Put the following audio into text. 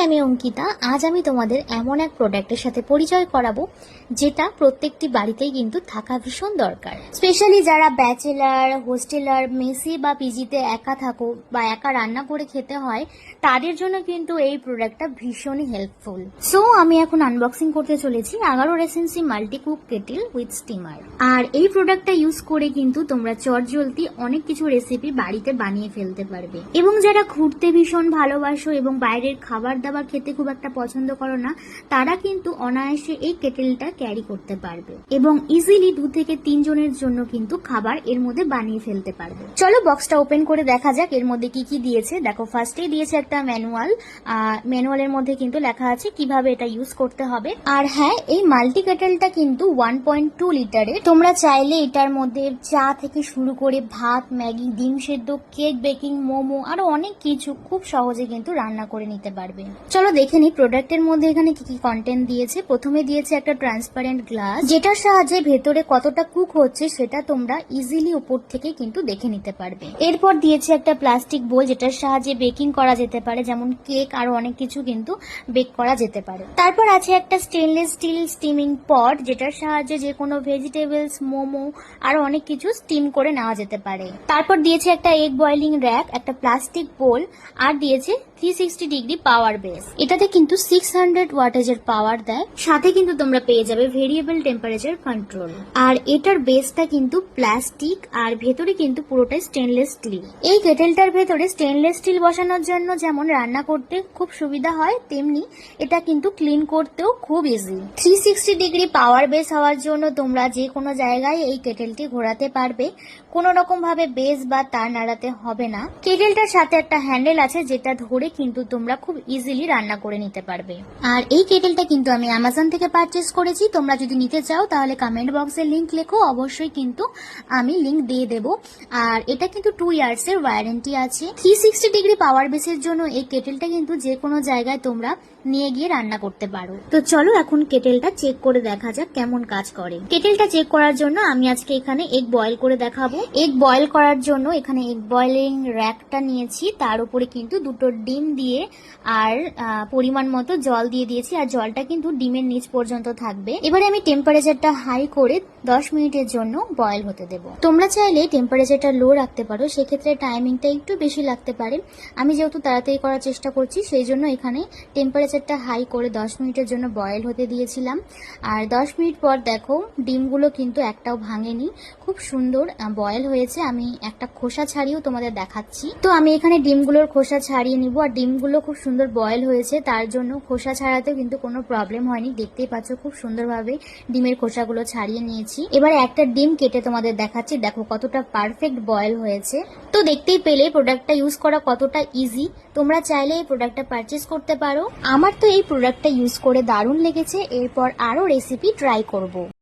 আমি অঙ্কিতা। আজ আমি তোমাদের এমন এক প্রোডাক্টের সাথে পরিচয় করাবো যেটা প্রত্যেকটি বাড়িতেই কিন্তু থাকা ভীষণ দরকার। স্পেশালি যারা ব্যাচেলার, হোস্টেলার, মেসি বা পিজিতে একা থাকো বা একা রান্না করে খেতে হয়, তাদের জন্য কিন্তু এই প্রোডাক্টটা ভীষণই হেল্পফুল। সো আমি এখন আনবক্সিং করতে চলেছি Agaro regency multi cook kettle with steamer. আর এই প্রোডাক্টটা ইউজ করে কিন্তু তোমরা চটজলদি অনেক কিছু রেসিপি বাড়িতে বানিয়ে ফেলতে পারবে। এবং যারা ঘুরতে ভীষণ ভালোবাসো এবং বাইরের খাবার দাবার খেতে খুব একটা পছন্দ করো না, তারা কিন্তু অনায়াসে এই কেটেলটা ক্যারি করতে পারবে এবং ইজিলি 2 থেকে 3 জনের জন্য কিন্তু খাবার এর মধ্যে বানিয়ে ফেলতে পারবে। চলো বক্সটা ওপেন করে দেখা যাক এর মধ্যে কি কি দিয়েছে। দেখো, ফার্স্টেই দিয়েছে একটা ম্যানুয়াল। ম্যানুয়ালের মধ্যে কিন্তু লেখা আছে কিভাবে এটা ইউজ করতে হবে। আর হ্যাঁ, এই মাল্টি কেটেলটা কিন্তু 1.2 লিটারের। তোমরা চাইলে এটার মধ্যে চা থেকে শুরু করে ভাত, ম্যাগি, ডিম সেদ্ধ, কেক বেকিং, মোমো আরো অনেক কিছু খুব সহজে কিন্তু রান্না করে নিতে পারবে। চলো দেখে নি প্রোডাক্টের মধ্যে এখানে কি কি কন্টেন্ট দিয়েছে। প্রথমে দিয়েছে একটা ট্রান্সপারেন্ট গ্লাস, যেটার সাহায্যে ভেতরে কতটা কুক হচ্ছে সেটা তোমরা ইজিলি উপর থেকে কিন্তু দেখে নিতে পারবে। এরপর দিয়েছে একটা প্লাস্টিক বোল, যেটার সাহায্যে বেকিং করা যেতে পারে, যেমন কেক আরো অনেক কিছু কিন্তু বেক করা যেতে পারে। তারপর আছে একটা স্টেনলেস স্টিল স্টিমিং পট, যেটার সাহায্যে যে কোনো ভেজিটেবলস, মোমো আরো অনেক কিছু স্টিম করে নেওয়া যেতে পারে। তারপর দিয়েছে একটা এগ বয়লিং র্যাক, একটা প্লাস্টিক বোল, আর দিয়েছে 360 ডিগ্রি পাওয়ার বেস। এটাতে কিন্তু 600 ওয়াটেজের পাওয়ার দেয়। সাথে কিন্তু তোমরা পেয়ে যাবে ভেরিয়েবল টেম্পারেচার কন্ট্রোল। আর এটার বেসটা কিন্তু প্লাস্টিক আর ভেতরে কিন্তু পুরোটাই স্টেনলেস স্টিল। এই কেটেলটার ভেতরে স্টেনলেস স্টিল বসানোর জন্য যেমন রান্না করতে খুব সুবিধা হয়, তেমনি এটা কিন্তু ক্লিন করতেও খুব ইজি। 360 ডিগ্রি পাওয়ার বেস হওয়ার জন্য তোমরা যে কোনো জায়গায় এই কেটেলটি ঘোরাতে পারবে, কোনো রকম ভাবে বেস বা তার নাড়াতে হবে না। কেটেলটার সাথে একটা হ্যান্ডেল আছে, যেটা ধরে কিন্তু তোমরা খুব ইজিলি রান্না করে নিতে পারবে। আর এই কেটেলটা কিন্তু আমি অ্যামাজন থেকে পারচেস করেছি। তোমরা যদি নিতে চাও তাহলে কমেন্ট বক্সে লিংক লেখো, অবশ্যই কিন্তু আমি লিংক দিয়ে দেবো। আর এটা কিন্তু 2 ইয়ার্সের ওয়ারেন্টি আছে। 360 ডিগ্রি পাওয়ার বেসের জন্য এই কেটেলটা কিন্তু যে কোনো জায়গায় তোমরা নিয়ে গিয়ে রান্না করতে পারো। তো চলো এখন কেটেলটা চেক করে দেখা যাক কেমন কাজ করে। কেটেলটা চেক করার জন্য আমি আজকে এখানে এগ বয়েল করে দেখাবো। এগ বয়েল করার জন্য এখানে এগ বয়েলিং র্যাকটা নিয়েছি, তার উপরে কিন্তু 2টো ডিম দিয়ে আর পরিমাণ মতো জল দিয়ে দিয়েছি। আর জলটা কিন্তু ডিমের নিচ পর্যন্ত থাকবে। এবারে আমি টেম্পারেচারটা হাই করে 10 মিনিটের জন্য বয়েল হতে দেবো। তোমরা চাইলে টেম্পারেচারটা লো রাখতে পারো, সেক্ষেত্রে টাইমিংটা একটু বেশি লাগতে পারে। আমি যেহেতু তাড়াতাড়ি করার চেষ্টা করছি, সেই জন্য এখানে টেম্পারেচারটা হাই করে 10 মিনিটের জন্য বয়েল হতে দিয়েছিলাম। আর 10 মিনিট পর দেখো ডিমগুলো কিন্তু একটাও ভাঙেনি, খুব সুন্দর বয়েল হয়েছে। আমি একটা খোসা ছাড়িয়েও তোমাদের দেখাচ্ছি। তো আমি এখানে ডিমগুলোর খোসা ছাড়িয়ে নিব। আর ডিমগুলো খুব সুন্দর বয়েল হয়েছে, তার জন্য খোসা ছাড়াতেও কিন্তু কোনো প্রবলেম হয়নি। দেখতেই পাচ্ছ খুব সুন্দরভাবে ডিমের খোসাগুলো ছাড়িয়ে নিয়েছি। এবারে একটা ডিম কেটে তোমাদের দেখাচ্ছি, দেখো কতটা পারফেক্ট বয়েল হয়েছে। তো দেখতেই পেলে প্রোডাক্টটা ইউজ করা কতটা ইজি। তোমরা চাইলে এই প্রোডাক্টটা পারচেস করতে পারো। আমার তো এই প্রোডাক্টটা ইউজ করে দারুণ লেগেছে। এরপর আরো রেসিপি ট্রাই করব।